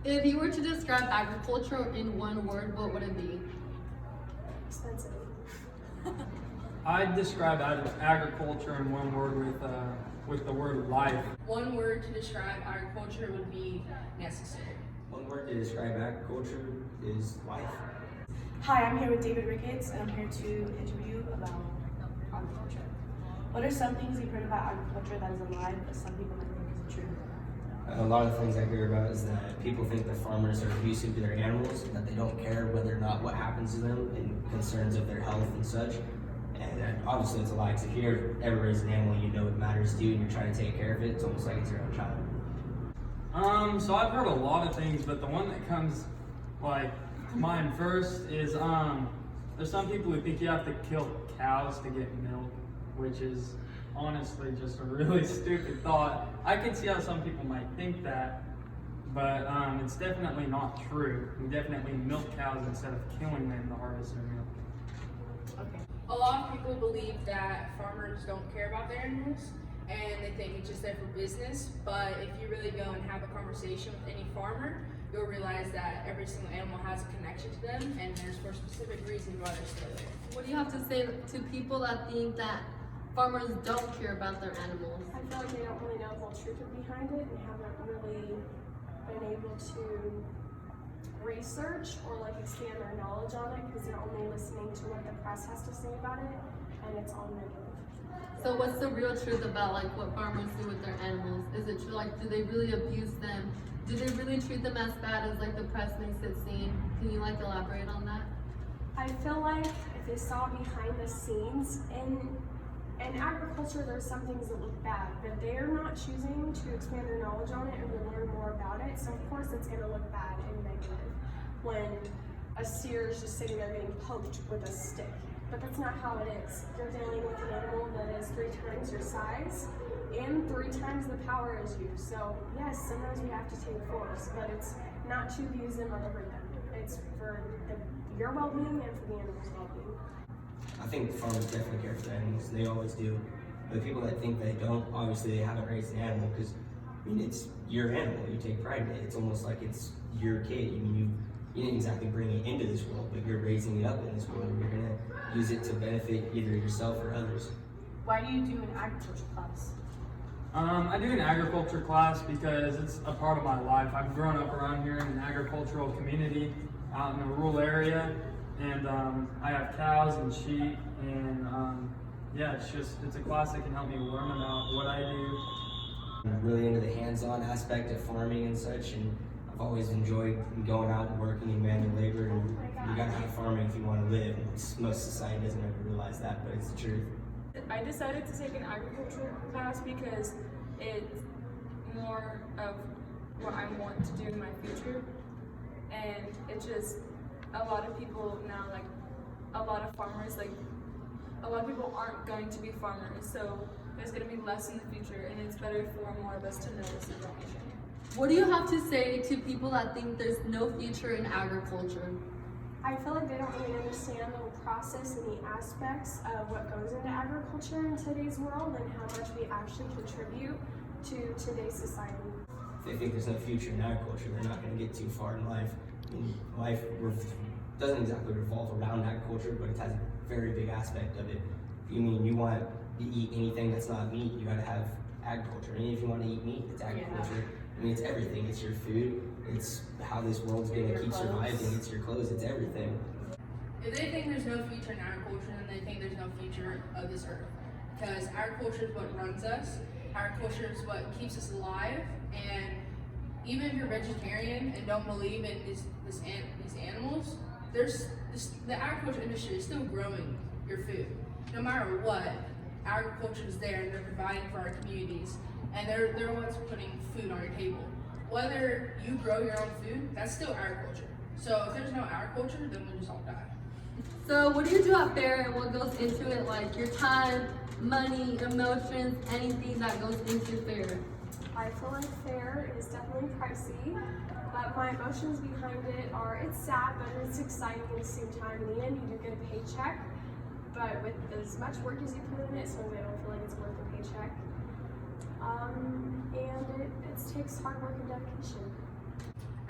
If you were to describe agriculture in one word, what would it be? Expensive. I'd describe agriculture in one word with the word life. One word to describe agriculture would be necessary. One word to describe agriculture is life. Hi, I'm here with David Ricketts, and I'm here to interview about agriculture. What are some things you've heard about agriculture that is alive, but some people might think isn't true? A lot of things I hear about is that people think that farmers are abusive to their animals, and that they don't care whether or not what happens to them and concerns of their health and such. And obviously it's a lie, because if you ever raise an animal, you know it matters to you and you're trying to take care of it. It's almost like it's your own child. So I've heard a lot of things, but the one that comes like to mind first is there's some people who think you have to kill cows to get milk, which is honestly just a really stupid thought. I can see how some people might think that, but it's definitely not true. We definitely milk cows instead of killing them to harvest their milk. Okay. A lot of people believe that farmers don't care about their animals and they think it's just there for business, but if you really go and have a conversation with any farmer, you'll realize that every single animal has a connection to them and there's for specific reasons why they're still there. What do you have to say to people that think that farmers don't care about their animals? I feel like they don't really know the whole truth behind it and haven't really been able to research or like expand their knowledge on it, because they're only listening to what the press has to say about it, and it's all negative. So what's the real truth about like what farmers do with their animals? Is it true, like, do they really abuse them? Do they really treat them as bad as like the press makes it seem? Can you like elaborate on that? I feel like if they saw behind the scenes in agriculture, there's some things that look bad, but they're not choosing to expand their knowledge on it and to learn more about it. So of course it's going to look bad and negative when a steer is just sitting there getting poked with a stick. But that's not how it is. You're dealing with an animal that is 3 times your size and 3 times the power as you. So yes, sometimes we have to take force, but it's not to abuse them or to hurt them. It's for your well-being and for the animal's well-being. I think farmers definitely care for their animals. They always do. But people that think they don't, obviously they haven't raised an animal, because I mean, it's your animal. You take pride in it. It's almost like it's your kid. I mean, you didn't exactly bring it into this world, but you're raising it up in this world. You're gonna use it to benefit either yourself or others. Why do you do an agriculture class? I do an agriculture class because it's a part of my life. I've grown up around here in an agricultural community out in a rural area, and I have cows and sheep, and yeah, it's a class that can help me learn about what I do. I'm really into the hands-on aspect of farming and such, and I've always enjoyed going out and working in manual labor, and you gotta have farming if you want to live. Most society doesn't ever realize that, but it's the truth. I decided to take an agriculture class because it's more of what I want to do in my future, and it's just a lot of people now, like a lot of farmers, like a lot of people aren't going to be farmers, so there's going to be less in the future, and it's better for more of us to know this information. What do you have to say to people that think there's no future in agriculture? I feel like they don't really understand the process and the aspects of what goes into agriculture in today's world and how much we actually contribute to today's society. If they think there's no future in agriculture, they're not going to get too far in life. I mean, life doesn't exactly revolve around agriculture, but it has a very big aspect of it. If you mean you want to eat anything that's not meat, you got to have agriculture. And if you want to eat meat, it's agriculture. I mean, it's everything. It's your food. It's how this world's going to keep surviving. It's your clothes. It's everything. If they think there's no future in agriculture, then they think there's no future of this earth. Because agriculture is what runs us. Agriculture is what keeps us alive. And even if you're vegetarian and don't believe in these animals, the agriculture industry is still growing your food. No matter what, agriculture is there and they're providing for our communities. And they're the ones putting food on your table. Whether you grow your own food, that's still agriculture. So if there's no agriculture, then we'll just all die. So what do you do at fair and what goes into it, like your time, money, emotions, anything that goes into fair? I feel like fair is definitely pricey, but my emotions behind it are, it's sad, but it's exciting at the same time. In the end, you do get a paycheck, but with as much work as you put in it, so I don't feel like it's worth the paycheck. And it takes hard work and dedication.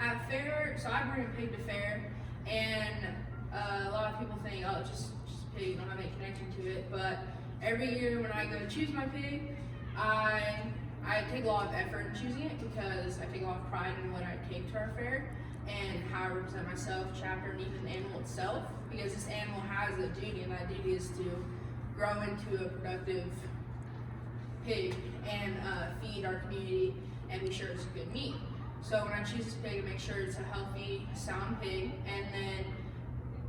At fair, so I bring a pig to fair, and a lot of people think, oh, just a pig, you don't have any connection to it. But every year when I go choose my pig, I take a lot of effort in choosing it because I take a lot of pride in what I take to our fair and how I represent myself, chapter, and even the animal itself. Because this animal has a duty, and that duty is to grow into a productive pig and feed our community and be sure it's good meat. So when I choose this pig, I make sure it's a healthy, sound pig, and then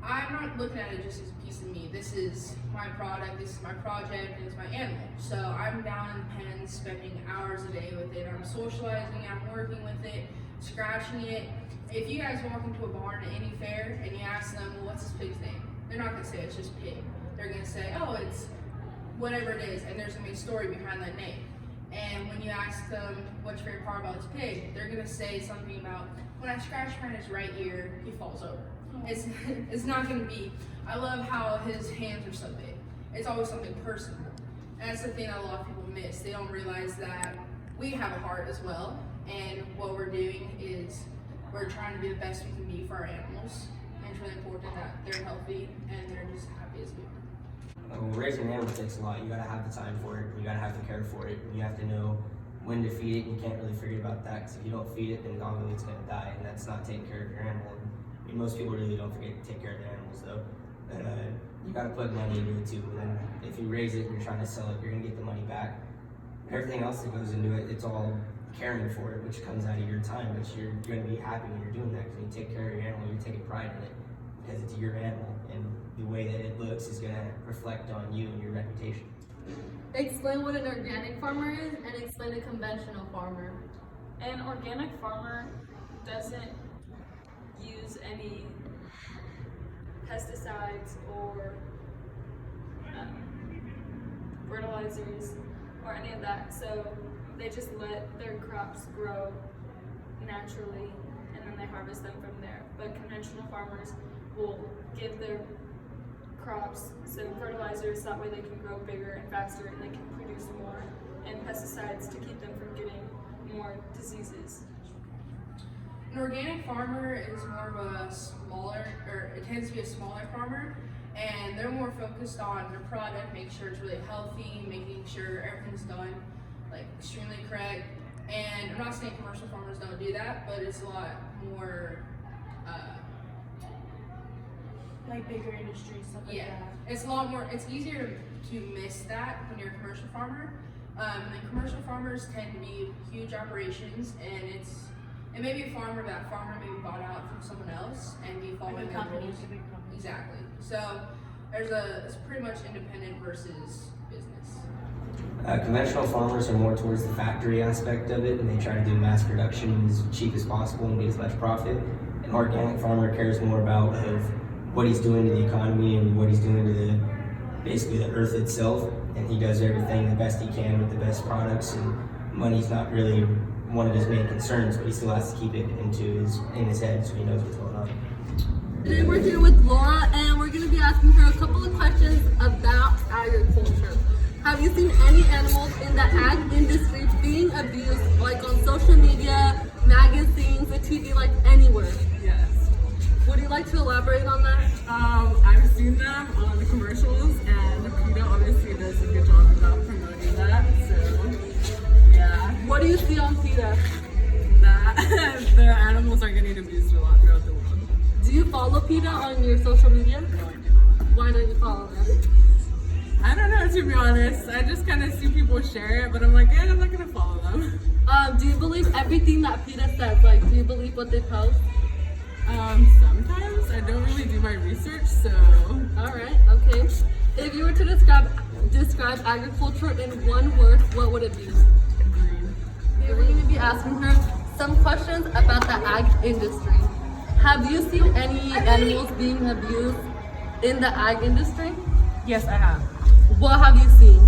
I'm not looking at it just as a piece of meat. This is my product, this is my project, and it's my animal. So I'm down in the pen spending hours a day with it. I'm socializing, I'm working with it, scratching it. If you guys walk into a barn at any fair and you ask them, well, what's this pig's name? They're not gonna say it's just pig. They're gonna say, oh, it's whatever it is, and there's gonna be a story behind that name. And when you ask them what's your favorite part about this pig, they're gonna say something about, when I scratch him on his right ear, he falls over. It's not gonna be, I love how his hands are so big. It's always something personal. And that's the thing that a lot of people miss. They don't realize that we have a heart as well, and what we're doing is we're trying to be the best we can be for our animals. And it's really important that they're healthy and they're just happy as we are. Well, raising an animal takes a lot. You gotta have the time for it. You gotta have the care for it. You have to know when to feed it. You can't really forget about that because if you don't feed it, then obviously it's gonna die, and that's not taking care of your animal. I mean, most people really don't forget to take care of their animals though. And you gotta put money into it too. And then if you raise it and you're trying to sell it, you're gonna get the money back. Everything else that goes into it, it's all caring for it, which comes out of your time. But you're gonna be happy when you're doing that because when you take care of your animal, you're taking pride in it because it's your animal, and the way that it looks is gonna reflect on you and your reputation. Explain what an organic farmer is and explain a conventional farmer. An organic farmer doesn't use any pesticides or fertilizers or any of that. So they just let their crops grow naturally and then they harvest them from there. But conventional farmers will give their crops some fertilizers, that way they can grow bigger and faster and they can produce more, and pesticides to keep them from getting more diseases. An organic farmer is more of a smaller, or it tends to be a smaller farmer, and they're more focused on their product, making sure it's really healthy, making sure everything's done like extremely correct. And I'm not saying commercial farmers don't do that, but it's a lot more Like bigger industries, stuff like yeah, that. it's a lot more. It's easier to miss that when you're a commercial farmer. And commercial farmers tend to be huge operations, and it may be a farmer. That farmer may be bought out from someone else and be following their rules. Exactly. So it's pretty much independent versus business. Conventional farmers are more towards the factory aspect of it, and they try to do mass production as cheap as possible and get as much profit. An organic farmer cares more about what he's doing to the economy and what he's doing to basically the earth itself, and he does everything the best he can with the best products, and money's not really one of his main concerns, but he still has to keep it in his head so he knows what's going on. Today we're here with Laura and we're going to be asking her a couple of questions about agriculture. Have you seen any animals in the ag industry being abused, like on social media, magazines, the TV, like anywhere? Yes. Would you like to elaborate on that? I've seen them on the commercials, and PETA obviously does a good job about promoting that, so yeah. What do you see on PETA? That the animals are getting abused a lot throughout the world. Do you follow PETA on your social media? No, I don't. Why don't you follow them? I don't know, to be honest. I just kind of see people share it, but I'm like, I'm not gonna follow them. Do you believe everything that PETA says? Like, do you believe what they post? Sometimes I don't really do my research, so. Alright, okay. If you were to describe agriculture in one word, what would it be? Green. Okay, we're going to be asking her some questions about the ag industry. Have you seen any animals being abused in the ag industry? Yes, I have. What have you seen?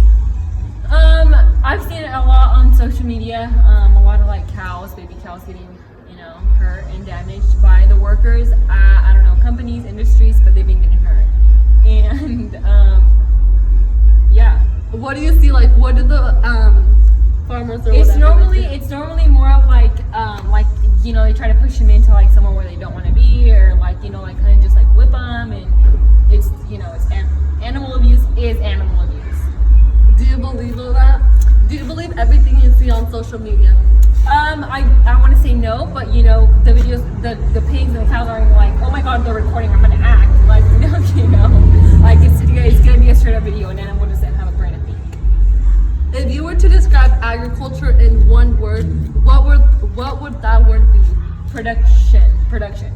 I've seen it a lot on social media. A lot of like cows, baby cows getting, hurt and damaged by the workers. I don't know, companies, industries, but they've been getting hurt. And yeah. What do you see? Like, what do the farmers or It's whatever normally they do? it's normally more of like you know, they try to push them into like somewhere where they don't want to be, or like, you know, like kind of just like whip them, and it's, you know, it's animal abuse is animal abuse. Do you believe all that? Do you believe everything you see on social media? I want to say no, but you know, the videos, the pigs and the cows are like, oh my god, they're recording, I'm gonna act. Like, no, you know, like it's gonna be a straight up video, and then I'm gonna say have a brain of beef. If you were to describe agriculture in one word, what would that word be? Production.